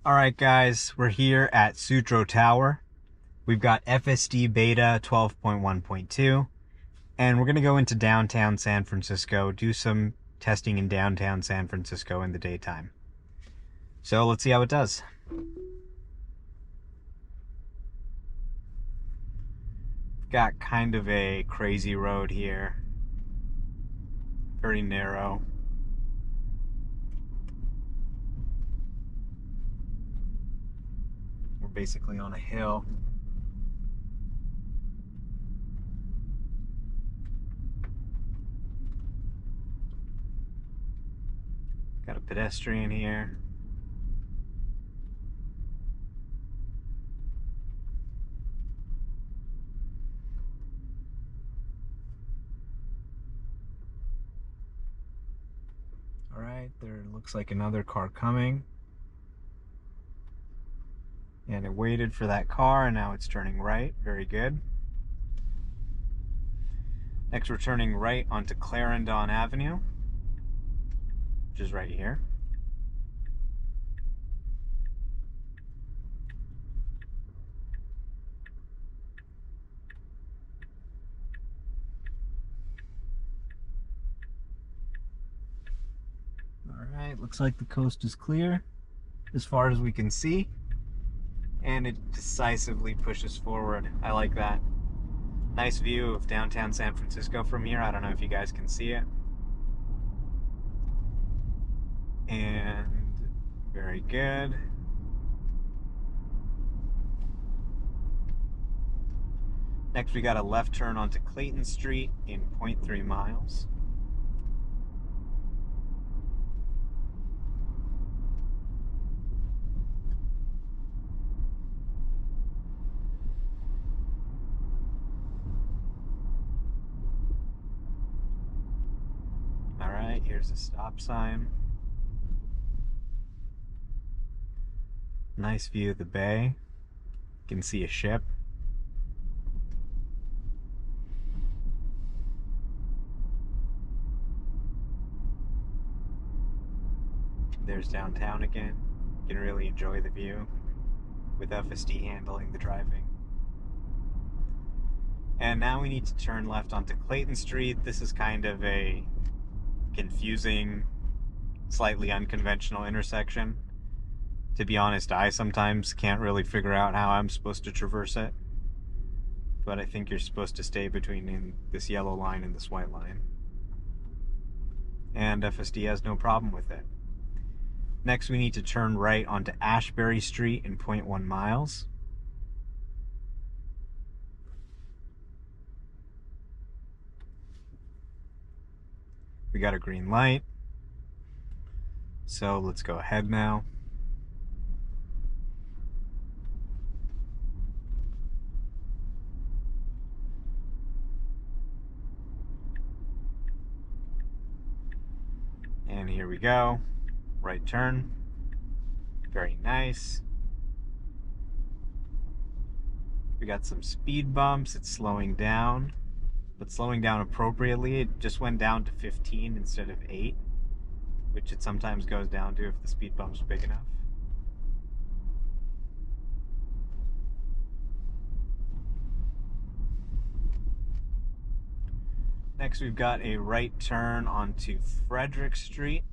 Alright guys, we're here at Sutro Tower. We've got FSD Beta 12.1.2 and we're going to go into downtown San Francisco, do some testing in downtown San Francisco in the daytime. So let's see how it does. Got kind of a crazy road here. Very narrow. We're basically on a hill. Got a pedestrian here. Alright, there looks like another car coming. And it waited for that car and now it's turning right. Very good. Next we're turning right onto Clarendon Avenue, which is right here. Alright, looks like the coast is clear as far as we can see. And it decisively pushes forward. I like that. Nice view of downtown San Francisco from here. I don't know if you guys can see it. And very good. Next we got a left turn onto Clayton Street in 0.3 miles. Alright, here's a stop sign. Nice view of the bay. You can see a ship. There's downtown again. You can really enjoy the view with FSD handling the driving. And now we need to turn left onto Clayton Street. This is kind of a confusing, slightly unconventional intersection. To be honest, I sometimes can't really figure out how I'm supposed to traverse it. But I think you're supposed to stay between this yellow line and this white line. And FSD has no problem with it. Next we need to turn right onto Ashbury Street in 0.1 miles. We got a green light. So let's go ahead now. And here we go. Right turn. Very nice. We got some speed bumps. It's slowing down, but slowing down appropriately. It just went down to 15 instead of 8, which it sometimes goes down to if the speed bump's big enough. Next we've got a right turn onto Frederick Street.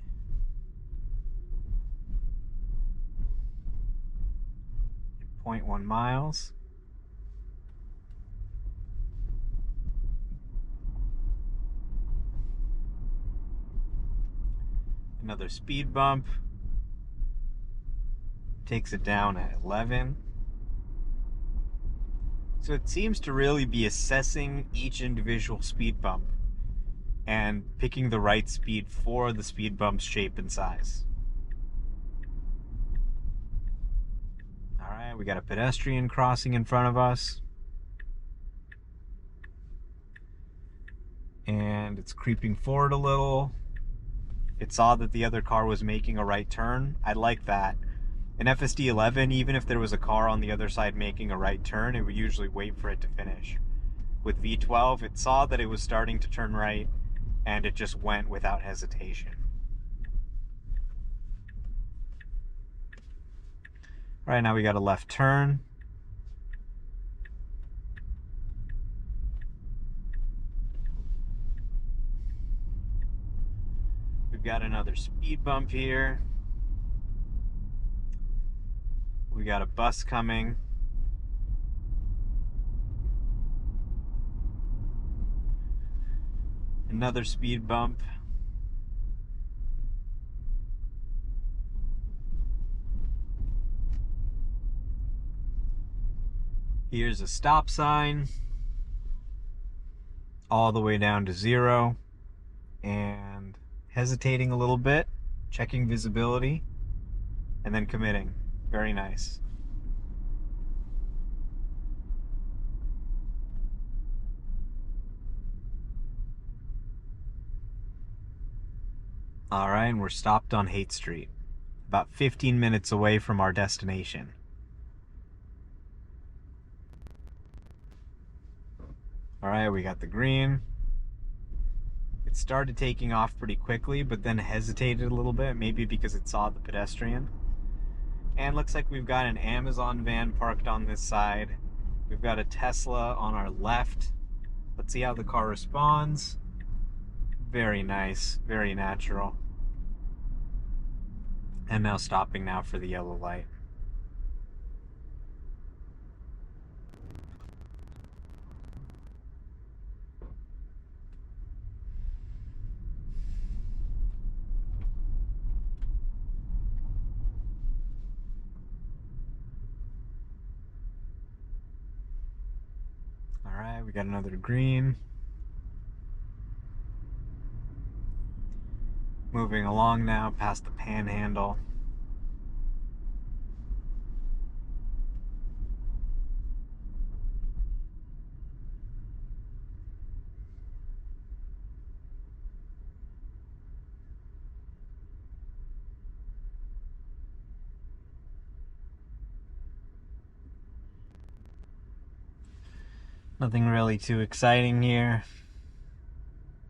In 0.1 miles. Another speed bump. Takes it down at 11. So it seems to really be assessing each individual speed bump and picking the right speed for the speed bump's shape and size. Alright, we got a pedestrian crossing in front of us. And it's creeping forward a little. It saw that the other car was making a right turn. I like that. In FSD 11, even if there was a car on the other side making a right turn, it would usually wait for it to finish. With V12, it saw that it was starting to turn right, and it just went without hesitation. Right now we got a left turn. We've got another speed bump here. We got a bus coming. Another speed bump. Here's a stop sign. All the way down to 0. And hesitating a little bit. Checking visibility. And then committing. Very nice. Alright, and we're stopped on Haight Street. About 15 minutes away from our destination. Alright, we got the green. It started taking off pretty quickly, but then hesitated a little bit, maybe because it saw the pedestrian. And looks like we've got an Amazon van parked on this side. We've got a Tesla on our left. Let's see how the car responds. Very nice, very natural. And now stopping now for the yellow light. Alright, we got another green. Moving along now past the panhandle. Nothing really too exciting here.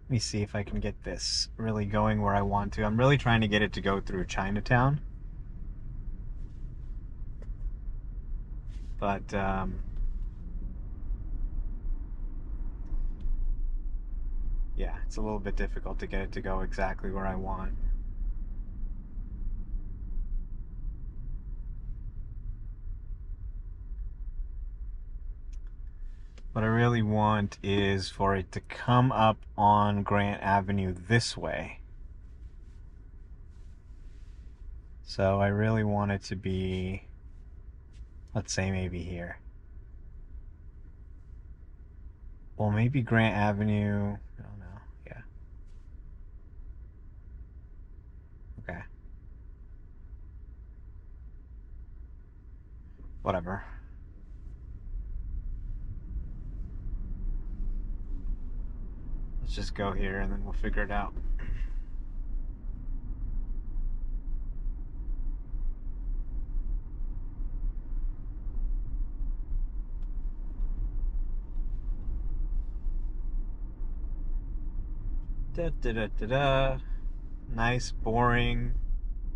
Let me see if I can get this really going where I want to. I'm really trying to get it to go through Chinatown. But, yeah, it's a little bit difficult to get it to go exactly where I want. What I really want is for it to come up on Grant Avenue this way. So I really want it to be, let's say maybe here. Well, maybe Grant Avenue, I don't know, yeah. Okay. Whatever. Let's just go here and then we'll figure it out. Da, da, da, da, da. Nice, boring,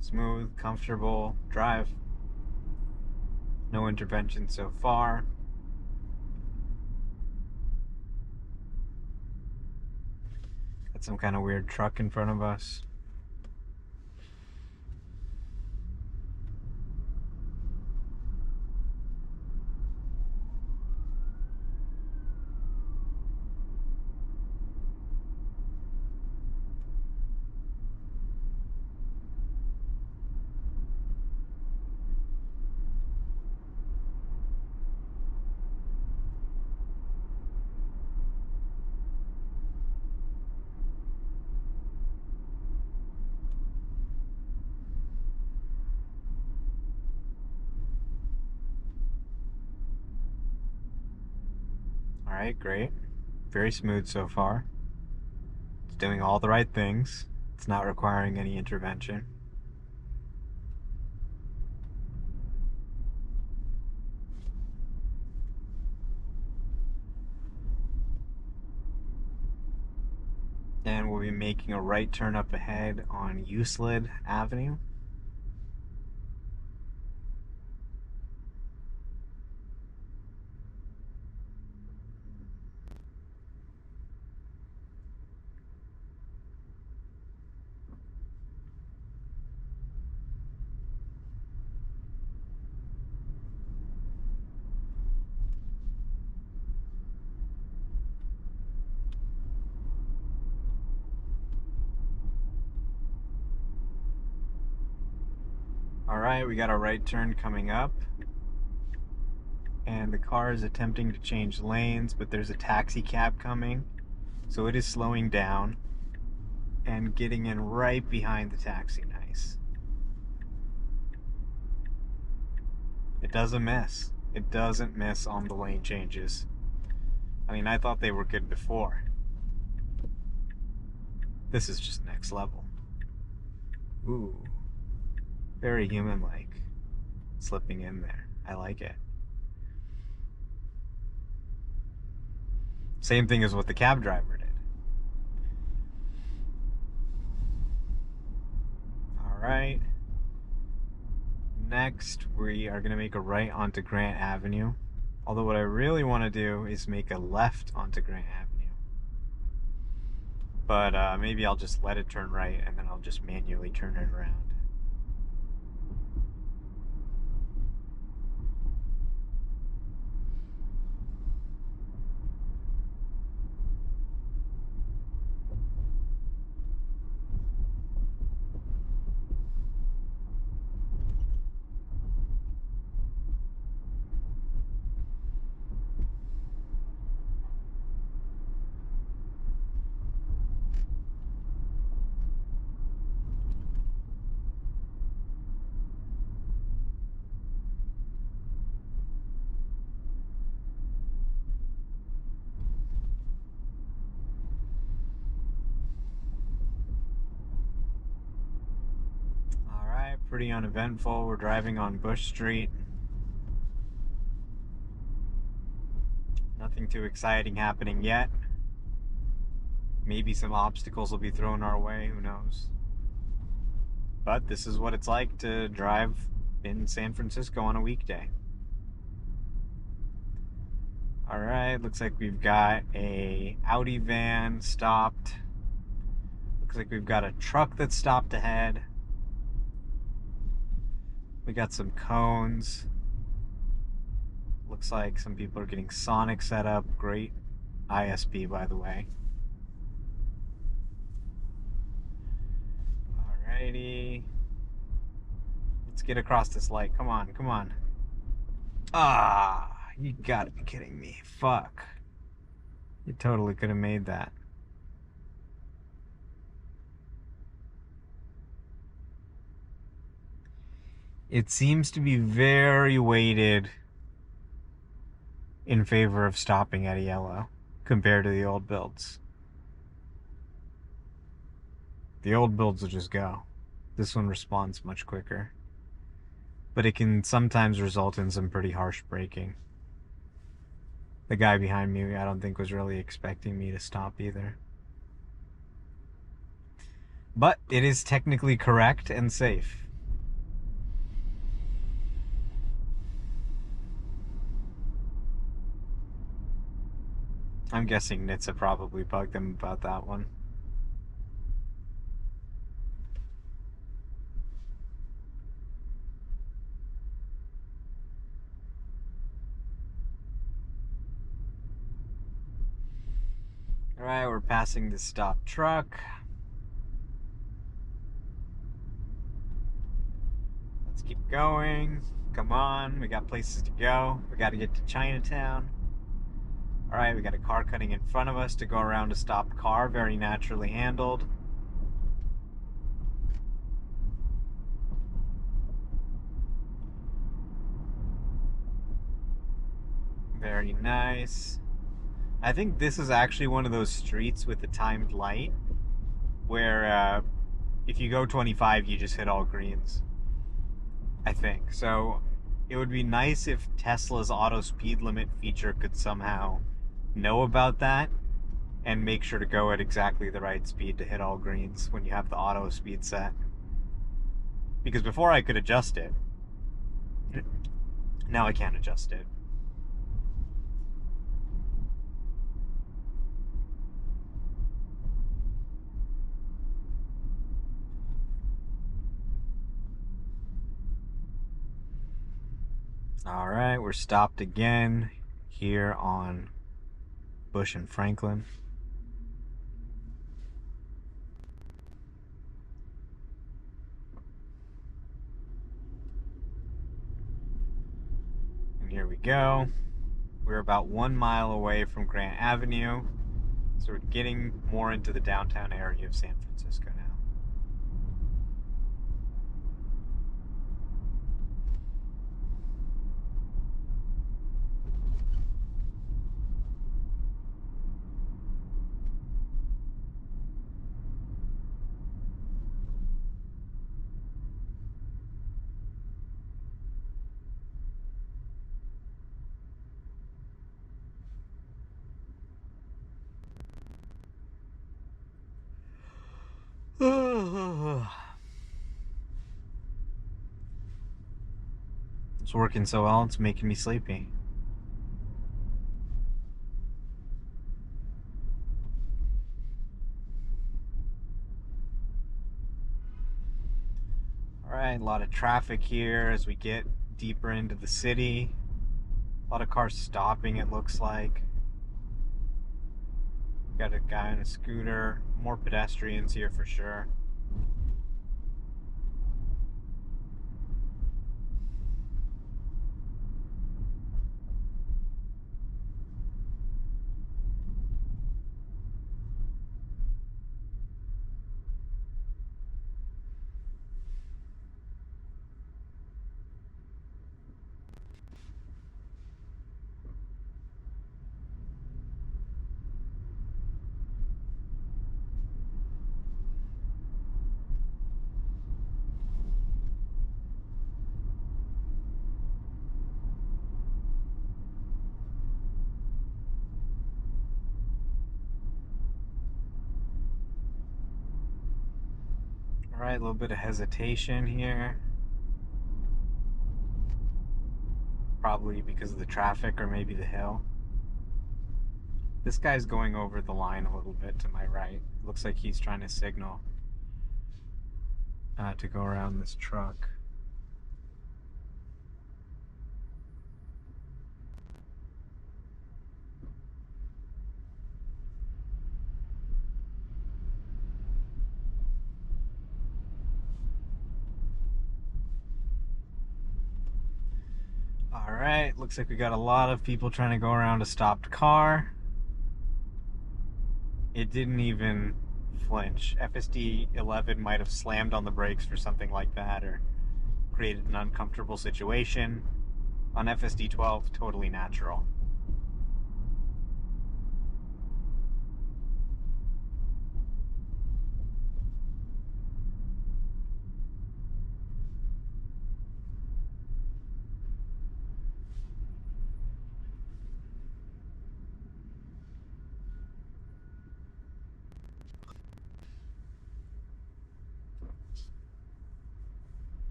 smooth, comfortable drive. No intervention so far. Got some kind of weird truck in front of us. Alright, great. Very smooth so far. It's doing all the right things. It's not requiring any intervention. And we'll be making a right turn up ahead on Euclid Avenue. Alright, we got a right turn coming up. And the car is attempting to change lanes, but there's a taxi cab coming. So it is slowing down and getting in right behind the taxi. Nice. It doesn't miss. It doesn't miss on the lane changes. I mean, I thought they were good before. This is just next level. Ooh. Very human-like. Slipping in there. I like it. Same thing as what the cab driver did. Alright. Next, we are going to make a right onto Grant Avenue. Although what I really want to do is make a left onto Grant Avenue. But maybe I'll just let it turn right and then I'll just manually turn it around. Pretty uneventful. We're driving on Bush Street. Nothing too exciting happening yet. Maybe some obstacles will be thrown our way, who knows. But this is what it's like to drive in San Francisco on a weekday. Alright, looks like we've got a Audi van stopped. Looks like we've got a truck that's stopped ahead. We got some cones. Looks like some people are getting Sonic set up. Great ISP, by the way. Alrighty. Let's get across this light. Come on, come on. Ah, you gotta be kidding me. Fuck. You totally could have made that. It seems to be very weighted in favor of stopping at a yellow compared to the old builds. The old builds will just go. This one responds much quicker. But it can sometimes result in some pretty harsh braking. The guy behind me, I don't think was really expecting me to stop either. But it is technically correct and safe. I'm guessing NHTSA probably bugged them about that one. Alright, we're passing the stopped truck. Let's keep going. Come on, we got places to go. We got to get to Chinatown. Alright, we got a car cutting in front of us to go around a stopped car, very naturally handled. Very nice. I think this is actually one of those streets with the timed light where if you go 25, you just hit all greens. I think. So it would be nice if Tesla's auto speed limit feature could somehow know about that and make sure to go at exactly the right speed to hit all greens when you have the auto speed set. Because before I could adjust it, now I can't adjust it. Alright, we're stopped again here on Bush and Franklin. Here we go. We're about 1 mile away from Grant Avenue, so we're getting more into the downtown area of San Francisco now. It's working so well, it's making me sleepy. Alright, a lot of traffic here as we get deeper into the city. A lot of cars stopping, it looks like. Got a guy on a scooter. More pedestrians here for sure. Alright, a little bit of hesitation here. Probably because of the traffic or maybe the hill. This guy's going over the line a little bit to my right. Looks like he's trying to signal to go around this truck. Alright, looks like we got a lot of people trying to go around a stopped car. It didn't even flinch. FSD 11 might have slammed on the brakes for something like that or created an uncomfortable situation. On FSD 12, totally natural.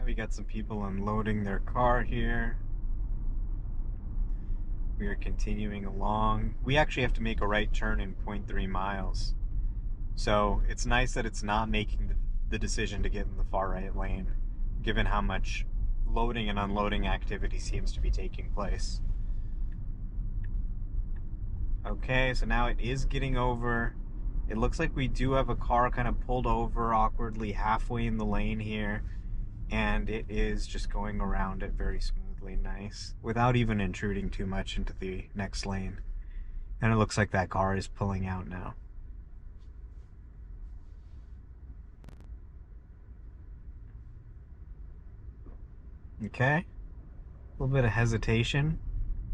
We got some people unloading their car here. We are continuing along. We actually have to make a right turn in 0.3 miles. So it's nice that it's not making the decision to get in the far right lane, given how much loading and unloading activity seems to be taking place. Okay, so now it is getting over. It looks like we do have a car kind of pulled over awkwardly halfway in the lane here. And it is just going around it very smoothly, nice, without even intruding too much into the next lane. And it looks like that car is pulling out now. Okay, a little bit of hesitation,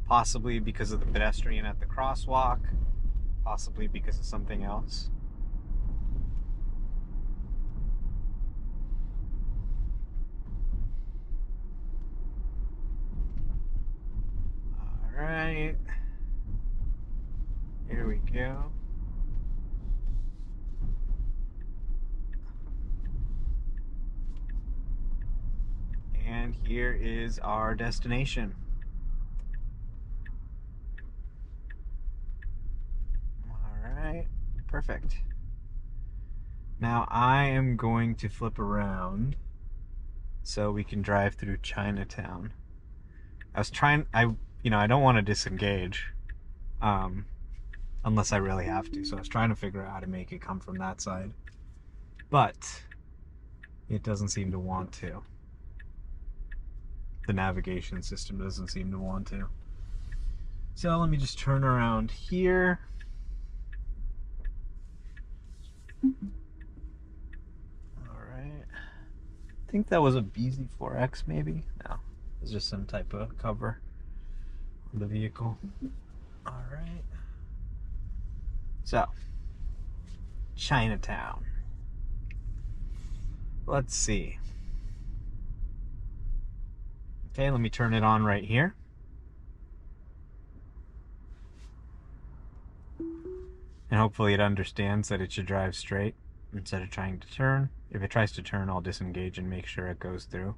possibly because of the pedestrian at the crosswalk, possibly because of something else. Alright, here we go. And here is our destination. Alright, perfect. Now I am going to flip around so we can drive through Chinatown. I don't want to disengage unless I really have to. So I was trying to figure out how to make it come from that side. But It doesn't seem to want to. The navigation system doesn't seem to want to. So let me just turn around here. Alright. I think that was a BZ4X maybe? No. It was just some type of cover on the vehicle. Alright. So, Chinatown. Let's see. Okay, let me turn it on right here. And hopefully it understands that it should drive straight instead of trying to turn. If it tries to turn, I'll disengage and make sure it goes through.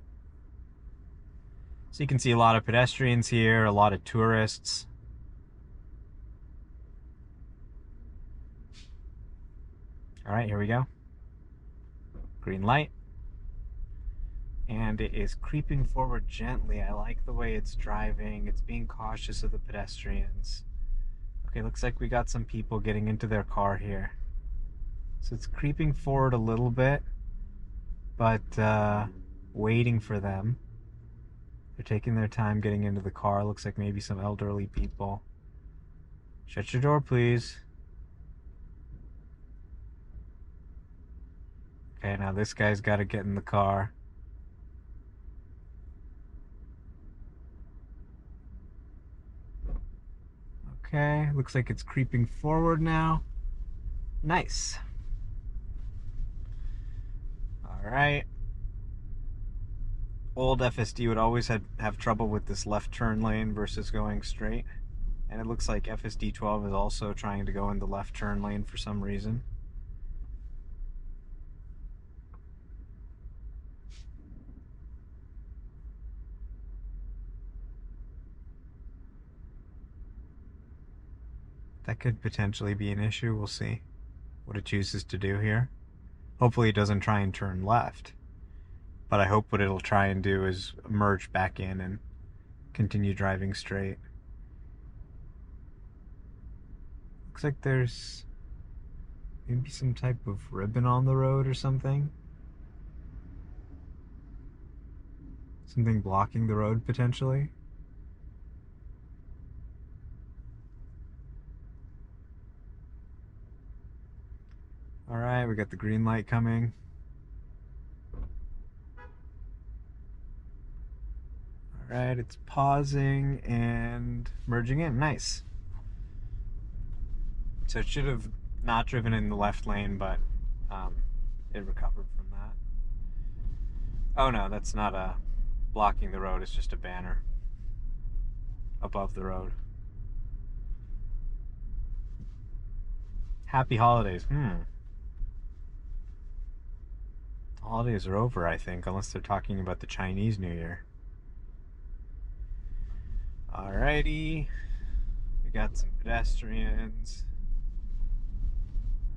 So you can see a lot of pedestrians here, a lot of tourists. Alright, here we go. Green light. And it is creeping forward gently. I like the way it's driving. It's being cautious of the pedestrians. Okay, looks like we got some people getting into their car here. So it's creeping forward a little bit, but waiting for them. They're taking their time getting into the car. Looks like maybe some elderly people. Shut your door, please. Okay, now this guy's got to get in the car. Okay, looks like it's creeping forward now. Nice. Alright. Old FSD would always have trouble with this left turn lane versus going straight. And it looks like FSD 12 is also trying to go in the left turn lane for some reason. That could potentially be an issue. We'll see what it chooses to do here. Hopefully it doesn't try and turn left. But I hope what it'll try and do is merge back in and continue driving straight. Looks like there's maybe some type of ribbon on the road or something. Something blocking the road potentially. Alright, we got the green light coming. Alright, it's pausing and merging in. Nice. So it should have not driven in the left lane, but it recovered from that. Oh no, that's not blocking the road, it's just a banner above the road. Happy holidays. Holidays are over, I think, unless they're talking about the Chinese New Year. Alrighty. We got some pedestrians.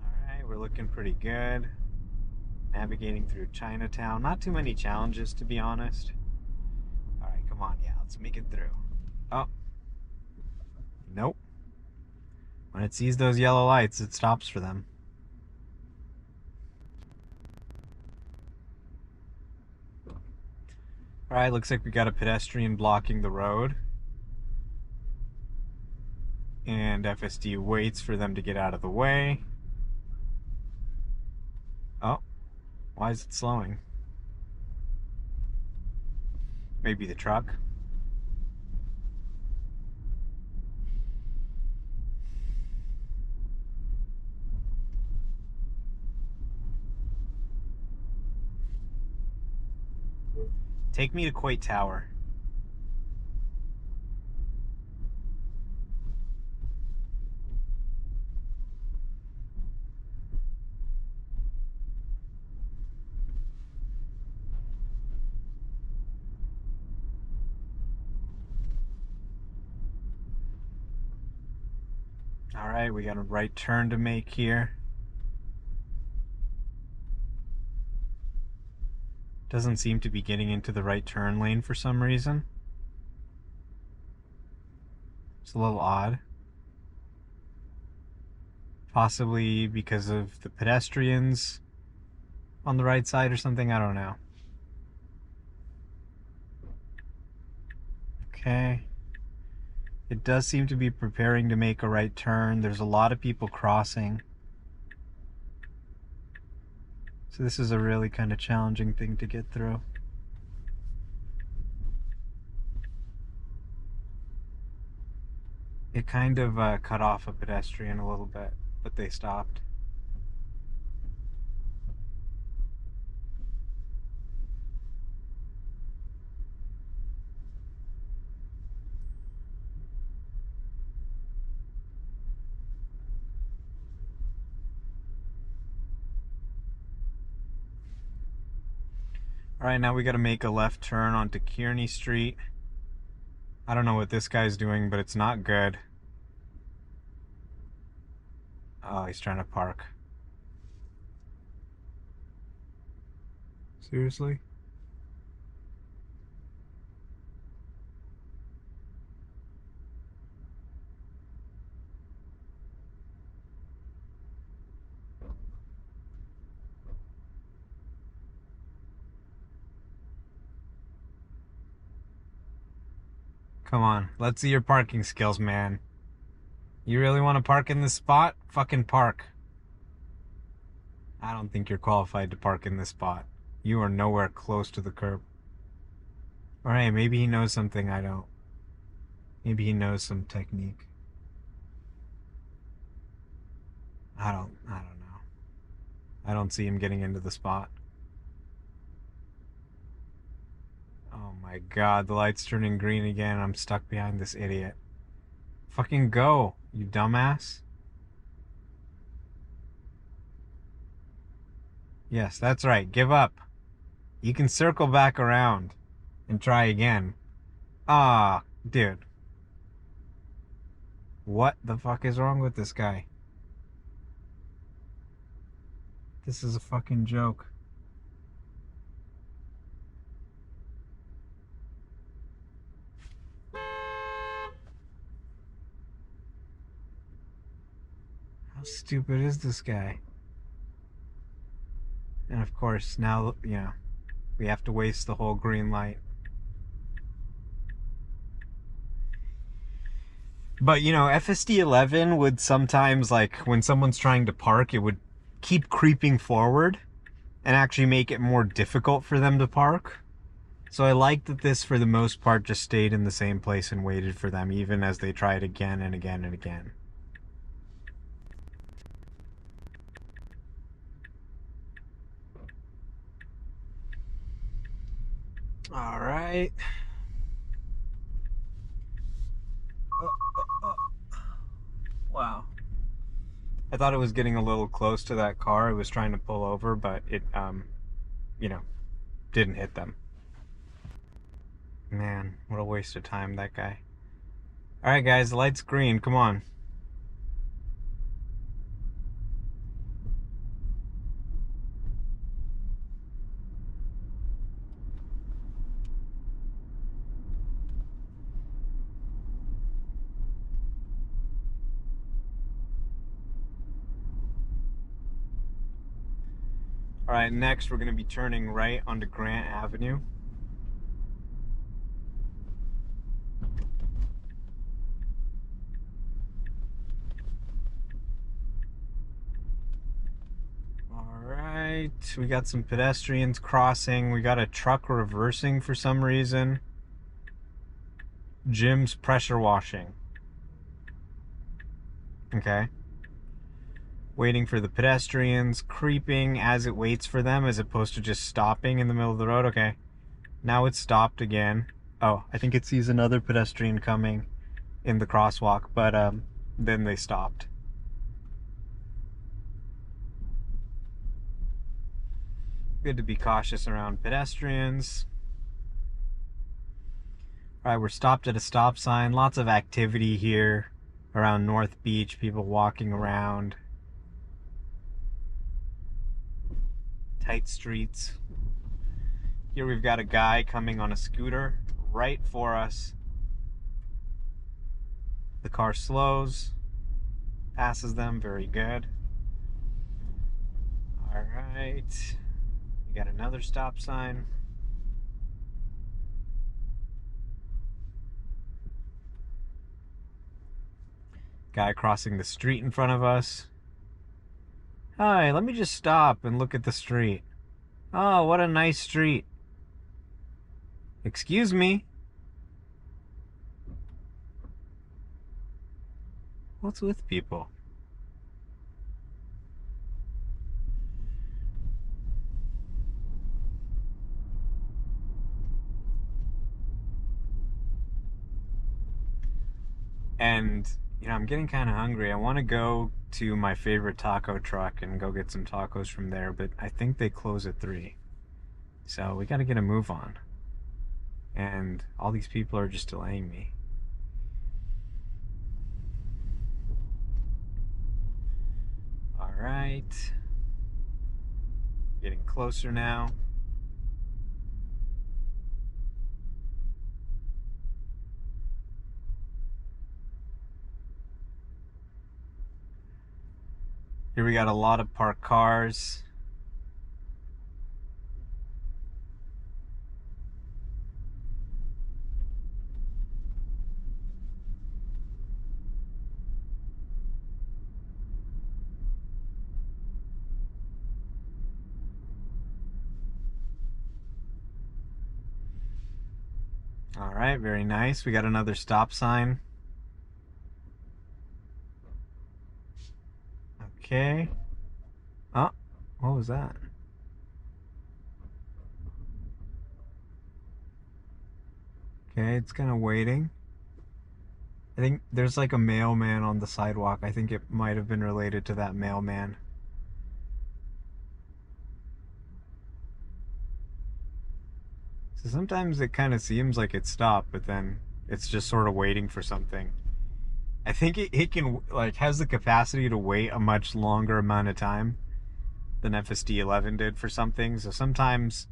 Alright, we're looking pretty good. Navigating through Chinatown. Not too many challenges, to be honest. Alright, come on, yeah, let's make it through. Oh. Nope. When it sees those yellow lights, it stops for them. Alright, looks like we got a pedestrian blocking the road. And FSD waits for them to get out of the way. Oh, why is it slowing? Maybe the truck. Take me to Kuwait Tower. Alright, we got a right turn to make here. Doesn't seem to be getting into the right turn lane for some reason. It's a little odd. Possibly because of the pedestrians, on the right side or something? I don't know. Okay. It does seem to be preparing to make a right turn. There's a lot of people crossing. So this is a really kind of challenging thing to get through. It kind of cut off a pedestrian a little bit, but they stopped. Alright, now we gotta make a left turn onto Kearney Street. I don't know what this guy's doing, but it's not good. Oh, he's trying to park. Seriously? Come on, let's see your parking skills, man. You really want to park in this spot? Fucking park. I don't think you're qualified to park in this spot. You are nowhere close to the curb. Alright, maybe he knows something I don't. Maybe he knows some technique. I don't know. I don't see him getting into the spot. Oh my god, the light's turning green again and I'm stuck behind this idiot. Fucking go, you dumbass. Yes, that's right, give up. You can circle back around and try again. Ah, dude. What the fuck is wrong with this guy? This is a fucking joke. How stupid is this guy? And of course, now, we have to waste the whole green light. But, FSD 11 would sometimes, like, when someone's trying to park, it would keep creeping forward and actually make it more difficult for them to park. So I like that this, for the most part, just stayed in the same place and waited for them, even as they tried again and again and again. All right. Wow. I thought it was getting a little close to that car. It was trying to pull over, but it, didn't hit them. Man, what a waste of time, that guy. All right, guys, the light's green. Come on. All right, next we're going to be turning right onto Grant Avenue. All right, we got some pedestrians crossing. We got a truck reversing for some reason. Jim's pressure washing. Okay. Waiting for the pedestrians, creeping as it waits for them as opposed to just stopping in the middle of the road. Okay, now it's stopped again. Oh, I think it sees another pedestrian coming in the crosswalk, but then they stopped. Good to be cautious around pedestrians. Alright, we're stopped at a stop sign. Lots of activity here around North Beach, people walking around. Tight streets. Here we've got a guy coming on a scooter right for us. The car slows, passes them, very good. All right. Got another stop sign. Guy crossing the street in front of us. Hi, let me just stop and look at the street. Oh, what a nice street. Excuse me. What's with people? And, I'm getting kind of hungry. I want to go to my favorite taco truck and go get some tacos from there, but I think they close at 3. So we got to get a move on. And all these people are just delaying me. All right. Getting closer now. Here we got a lot of parked cars. All right, very nice. We got another stop sign. Okay. Oh, what was that? Okay, it's kind of waiting. I think there's like a mailman on the sidewalk. I think it might have been related to that mailman. So sometimes it kind of seems like it stopped, but then it's just sort of waiting for something. I think it can, like, has the capacity to wait a much longer amount of time than FSD 11 did for something. So sometimes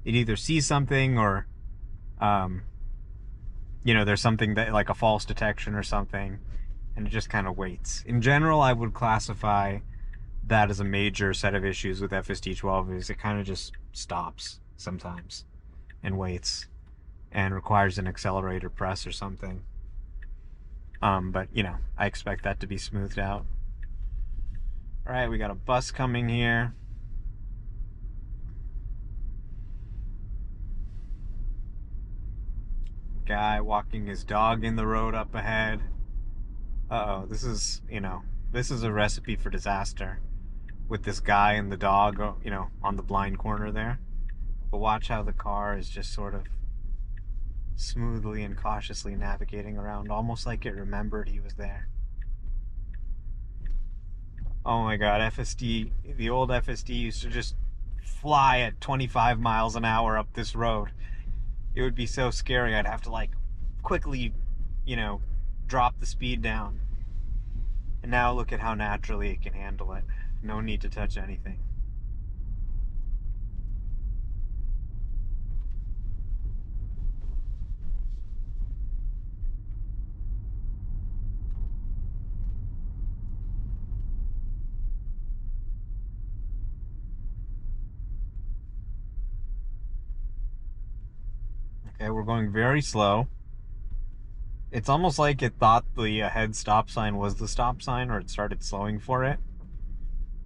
it either sees something or, there's something that, like a false detection or something, and it just kind of waits. In general, I would classify that as a major set of issues with FSD 12 is it kind of just stops sometimes and waits and requires an accelerator press or something. But, I expect that to be smoothed out. All right, we got a bus coming here. Guy walking his dog in the road up ahead. Uh-oh, this is a recipe for disaster with this guy and the dog, on the blind corner there. But watch how the car is just sort of smoothly and cautiously navigating around, almost like it remembered he was there. Oh my god, the old FSD used to just fly at 25 miles an hour up this road. It would be so scary. I'd have to quickly, drop the speed down. And now look at how naturally it can handle it. No need to touch anything. Okay, we're going very slow. It's almost like it thought the ahead stop sign was the stop sign, or it started slowing for it.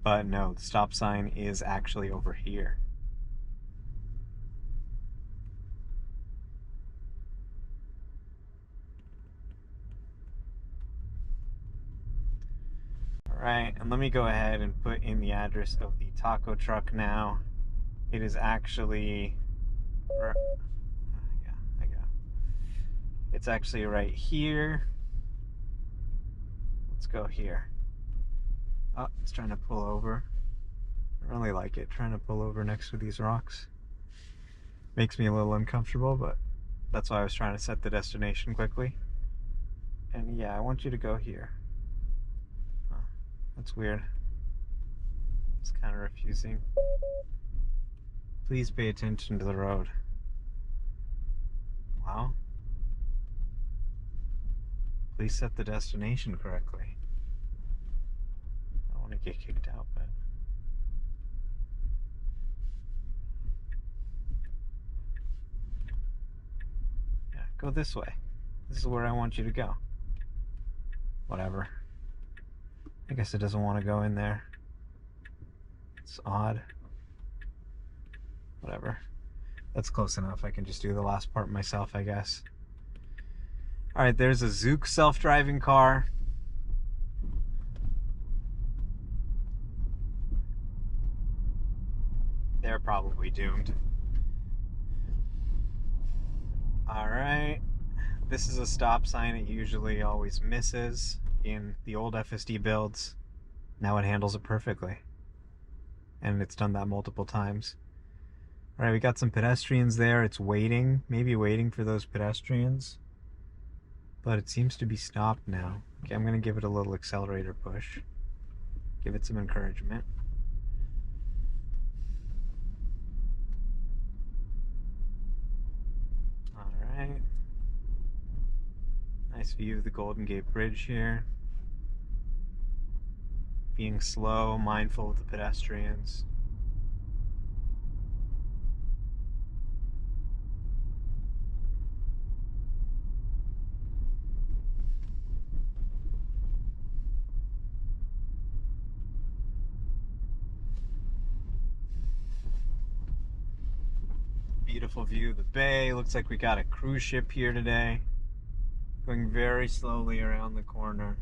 But no, the stop sign is actually over here. Alright, and let me go ahead and put in the address of the taco truck now. It is actually... It's actually right here. Let's go here. Oh, it's trying to pull over. I don't really like it, trying to pull over next to these rocks. Makes me a little uncomfortable, but that's why I was trying to set the destination quickly. And yeah, I want you to go here. Oh, that's weird. It's kind of refusing. Please pay attention to the road. Wow. Please set the destination correctly. I don't want to get kicked out, but... Go this way. This is where I want you to go. Whatever. I guess it doesn't want to go in there. It's odd. Whatever. That's close enough. I can just do the last part myself, I guess. Alright, there's a Zook self-driving car. They're probably doomed. Alright. This is a stop sign it usually always misses in the old FSD builds. Now it handles it perfectly. And it's done that multiple times. Alright, we got some pedestrians there. It's waiting, maybe waiting for those pedestrians. But it seems to be stopped now. Okay, I'm going to give it a little accelerator push. Give it some encouragement. Alright. Nice view of the Golden Gate Bridge here. Being slow, mindful of the pedestrians. Beautiful view of the bay. Looks like we got a cruise ship here today. Going very slowly around the corner.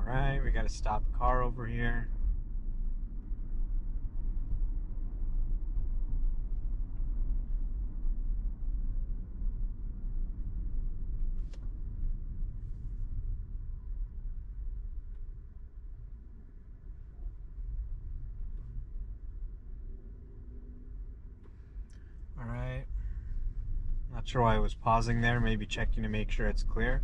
Alright, we got a stopped car over here. Alright. Not sure why I was pausing there, maybe checking to make sure it's clear.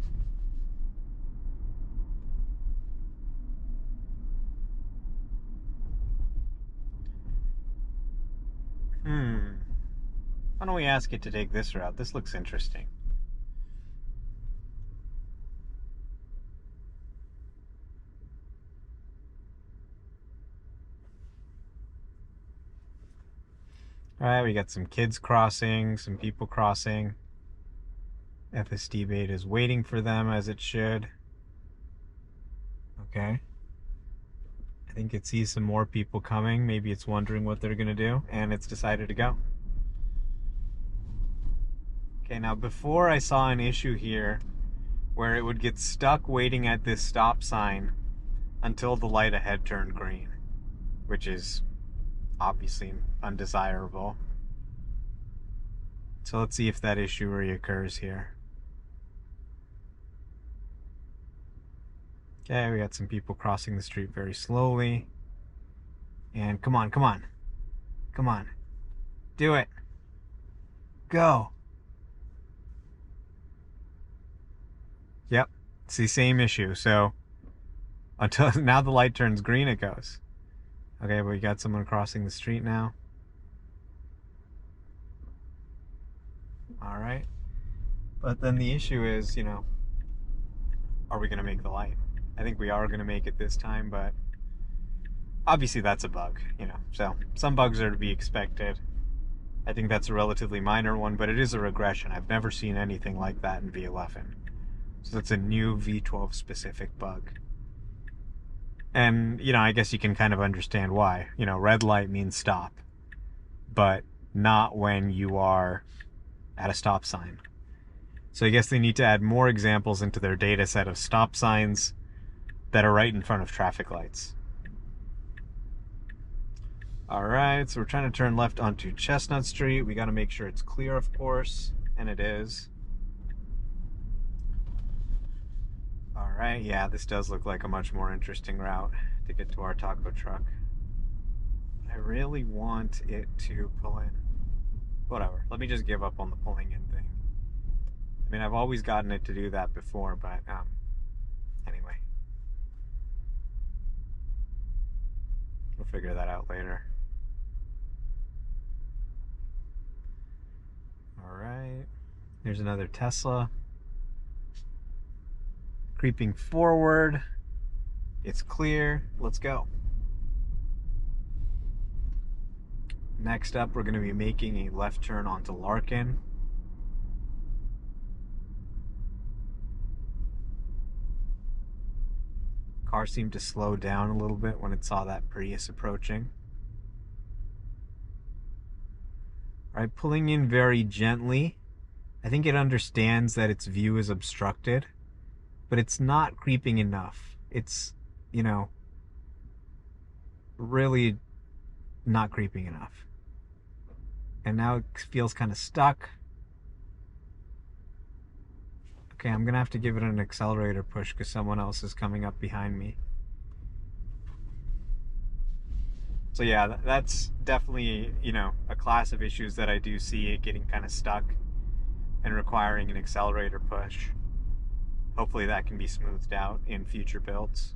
Why don't we ask it to take this route? This looks interesting. Alright, we got some kids crossing, some people crossing. FSD bait is waiting for them as it should. Okay. I think it sees some more people coming. Maybe it's wondering what they're going to do, and it's decided to go. Okay, now before I saw an issue here where it would get stuck waiting at this stop sign until the light ahead turned green, which is obviously undesirable. So let's see if that issue reoccurs here. Okay, we got some people crossing the street very slowly. And come on, come on. Come on. Do it. Go. Yep, it's the same issue. So until now the light turns green, it goes. Okay, but we got someone crossing the street now. Alright. But then the issue is, you know, are we going to make the light? I think we are going to make it this time, but obviously that's a bug, you know. So some bugs are to be expected. I think that's a relatively minor one, but it is a regression. I've never seen anything like that in V11. So that's a new V12 specific bug. And, you know, I guess you can kind of understand why. You know, red light means stop, but not when you are at a stop sign. So I guess they need to add more examples into their data set of stop signs that are right in front of traffic lights. Alright, so we're trying to turn left onto Chestnut Street. We got to make sure it's clear, of course, and it is. Alright, yeah, this does look like a much more interesting route to get to our taco truck. I really want it to pull in. Whatever. Let me just give up on the pulling in thing. I mean, I've always gotten it to do that before, but anyway. We'll figure that out later. Alright. Here's another Tesla. Creeping forward. It's clear. Let's go. Next up, we're going to be making a left turn onto Larkin. Car seemed to slow down a little bit when it saw that Prius approaching. Alright, pulling in very gently. I think it understands that its view is obstructed, but it's not creeping enough. It's, you know, really not creeping enough. And now it feels kind of stuck. Okay, I'm gonna have to give it an accelerator push because someone else is coming up behind me. So yeah, that's definitely, you know, a class of issues that I do see it getting kind of stuck and requiring an accelerator push. Hopefully that can be smoothed out in future builds.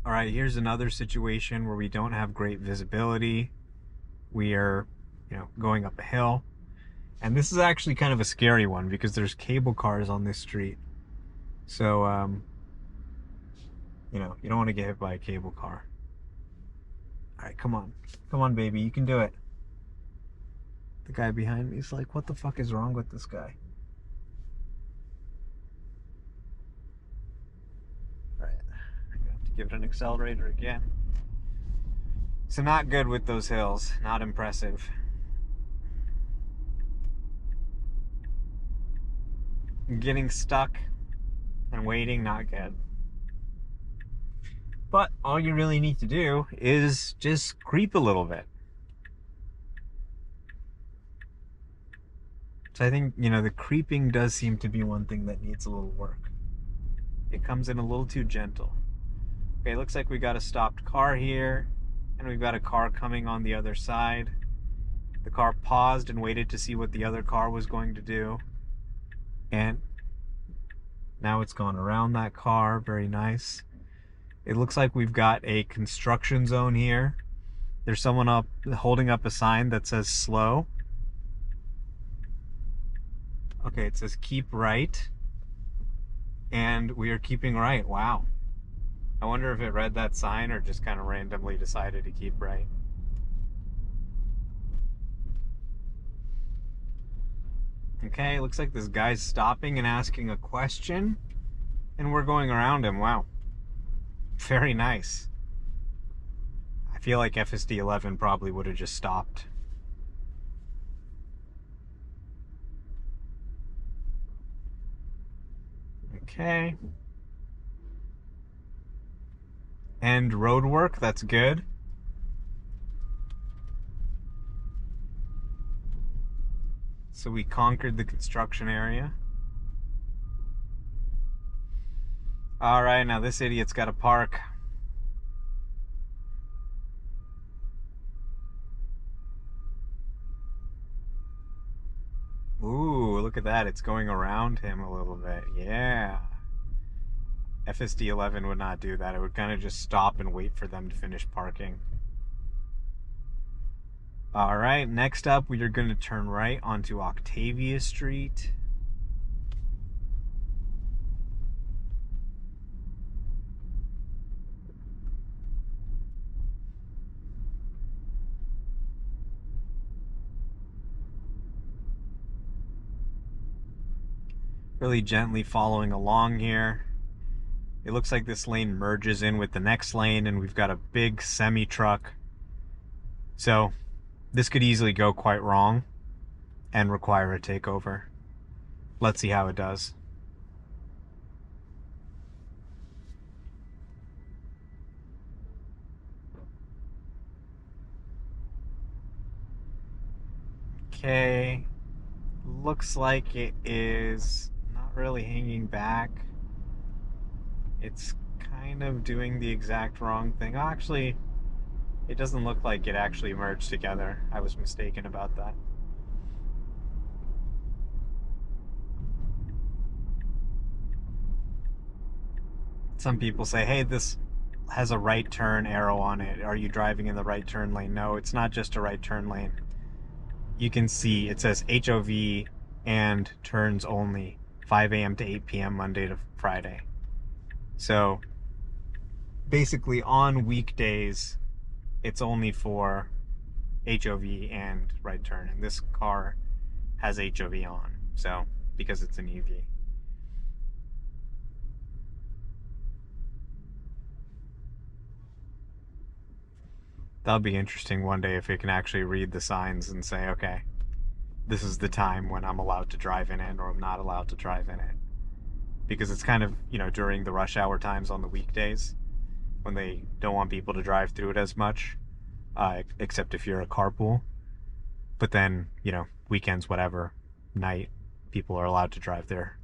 All right, here's another situation where we don't have great visibility. We are, you know, going up a hill. And this is actually kind of a scary one because there's cable cars on this street. So, you know, you don't want to get hit by a cable car. All right, come on. Come on, baby, you can do it. The guy behind me is like, what the fuck is wrong with this guy? All right, I'm gonna have to give it an accelerator again. So not good with those hills, not impressive. Getting stuck and waiting, not good. But all you really need to do is just creep a little bit. So I think, you know, the creeping does seem to be one thing that needs a little work. It comes in a little too gentle. Okay, looks like we got a stopped car here, and we've got a car coming on the other side. The car paused and waited to see what the other car was going to do. And now it's gone around that car. Very nice. It looks like we've got a construction zone here. There's someone up holding up a sign that says slow. Okay, it says keep right. And we are keeping right. Wow. I wonder if it read that sign or just kind of randomly decided to keep right. Okay, looks like this guy's stopping and asking a question, and we're going around him. Wow. Very nice. I feel like FSD 11 probably would have just stopped. Okay. And road work, that's good. So we conquered the construction area. All right, now this idiot's got to park. Ooh, look at that. It's going around him a little bit. Yeah. FSD 11 would not do that. It would kind of just stop and wait for them to finish parking. All right, next up, we are going to turn right onto Octavia Street. Really gently following along here. It looks like this lane merges in with the next lane, and we've got a big semi-truck. So this could easily go quite wrong and require a takeover. Let's see how it does. Okay, looks like it is not really hanging back. It's kind of doing the exact wrong thing. Actually, It doesn't look like it actually merged together. I was mistaken about that. Some people say, hey, this has a right turn arrow on it. Are you driving in the right turn lane? No, it's not just a right turn lane. You can see it says HOV and turns only 5 a.m. to 8 p.m. Monday to Friday. So basically on weekdays, it's only for HOV and right turn. And this car has HOV on, so because it's an EV. That'll be interesting one day if it can actually read the signs and say, okay, this is the time when I'm allowed to drive in it or I'm not allowed to drive in it. Because it's kind of, during the rush hour times on the weekdays when they don't want people to drive through it as much, except if you're a carpool. But then, weekends, whatever, night, people are allowed to drive there.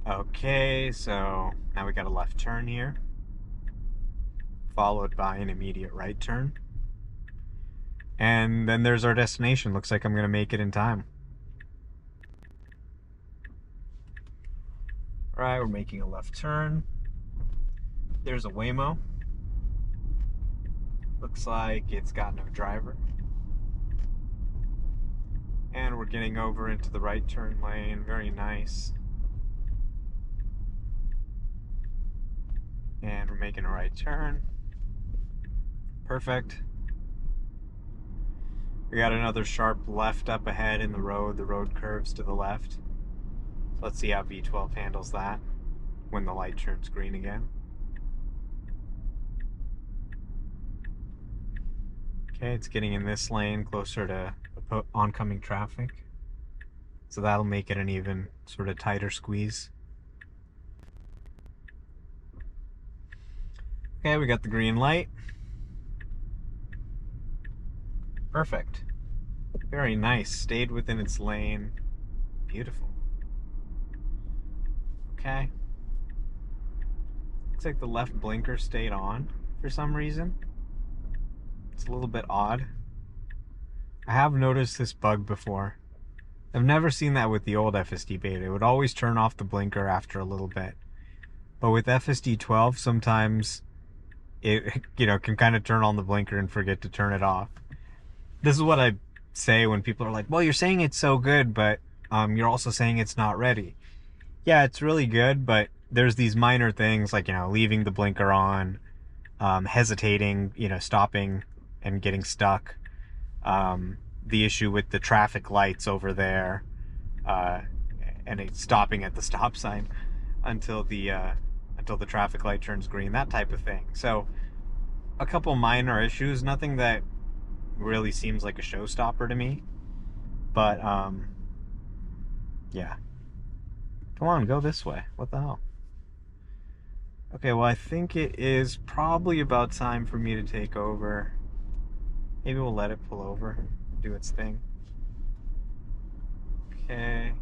Okay, so now we got a left turn here, followed by an immediate right turn. And then there's our destination. Looks like I'm going to make it in time. Alright, we're making a left turn. There's a Waymo. Looks like it's got no driver. And we're getting over into the right turn lane. Very nice. And we're making a right turn. Perfect. We got another sharp left up ahead in the road. The road curves to the left. So let's see how V12 handles that when the light turns green again. Okay, it's getting in this lane closer to oncoming traffic. So that'll make it an even sort of tighter squeeze. Okay, we got the green light. Perfect. Very nice. Stayed within its lane. Beautiful. Okay. Looks like the left blinker stayed on for some reason. It's a little bit odd. I have noticed this bug before. I've never seen that with the old FSD beta. It would always turn off the blinker after a little bit. But with FSD 12, sometimes it can kind of turn on the blinker and forget to turn it off. This is what I say when people are like, well, you're saying it's so good, but you're also saying it's not ready. Yeah, it's really good, but there's these minor things like, leaving the blinker on, hesitating, stopping and getting stuck. The issue with the traffic lights over there, and it's stopping at the stop sign until the traffic light turns green, that type of thing. So a couple minor issues, nothing that really seems like a showstopper to me, but yeah. Come on, go this way. What the hell? Okay, well, I think it is probably about time for me to take over. Maybe we'll let it pull over, do its thing. Okay.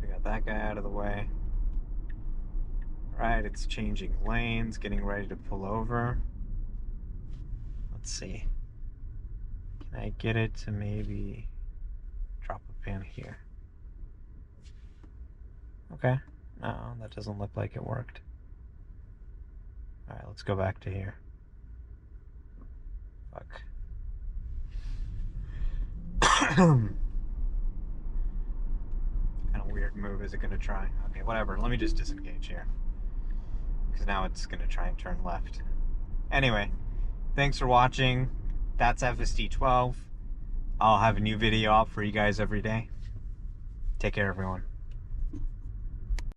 We got that guy out of the way. Right, it's changing lanes, getting ready to pull over. Let's see. Can I get it to maybe drop a pin here? Okay. No, that doesn't look like it worked. Alright, let's go back to here. Fuck. Kind of weird move is it going to try? Okay, whatever. Let me just disengage here. Because now it's going to try and turn left. Anyway, thanks for watching. That's FSD 12. I'll have a new video up for you guys every day. Take care, everyone.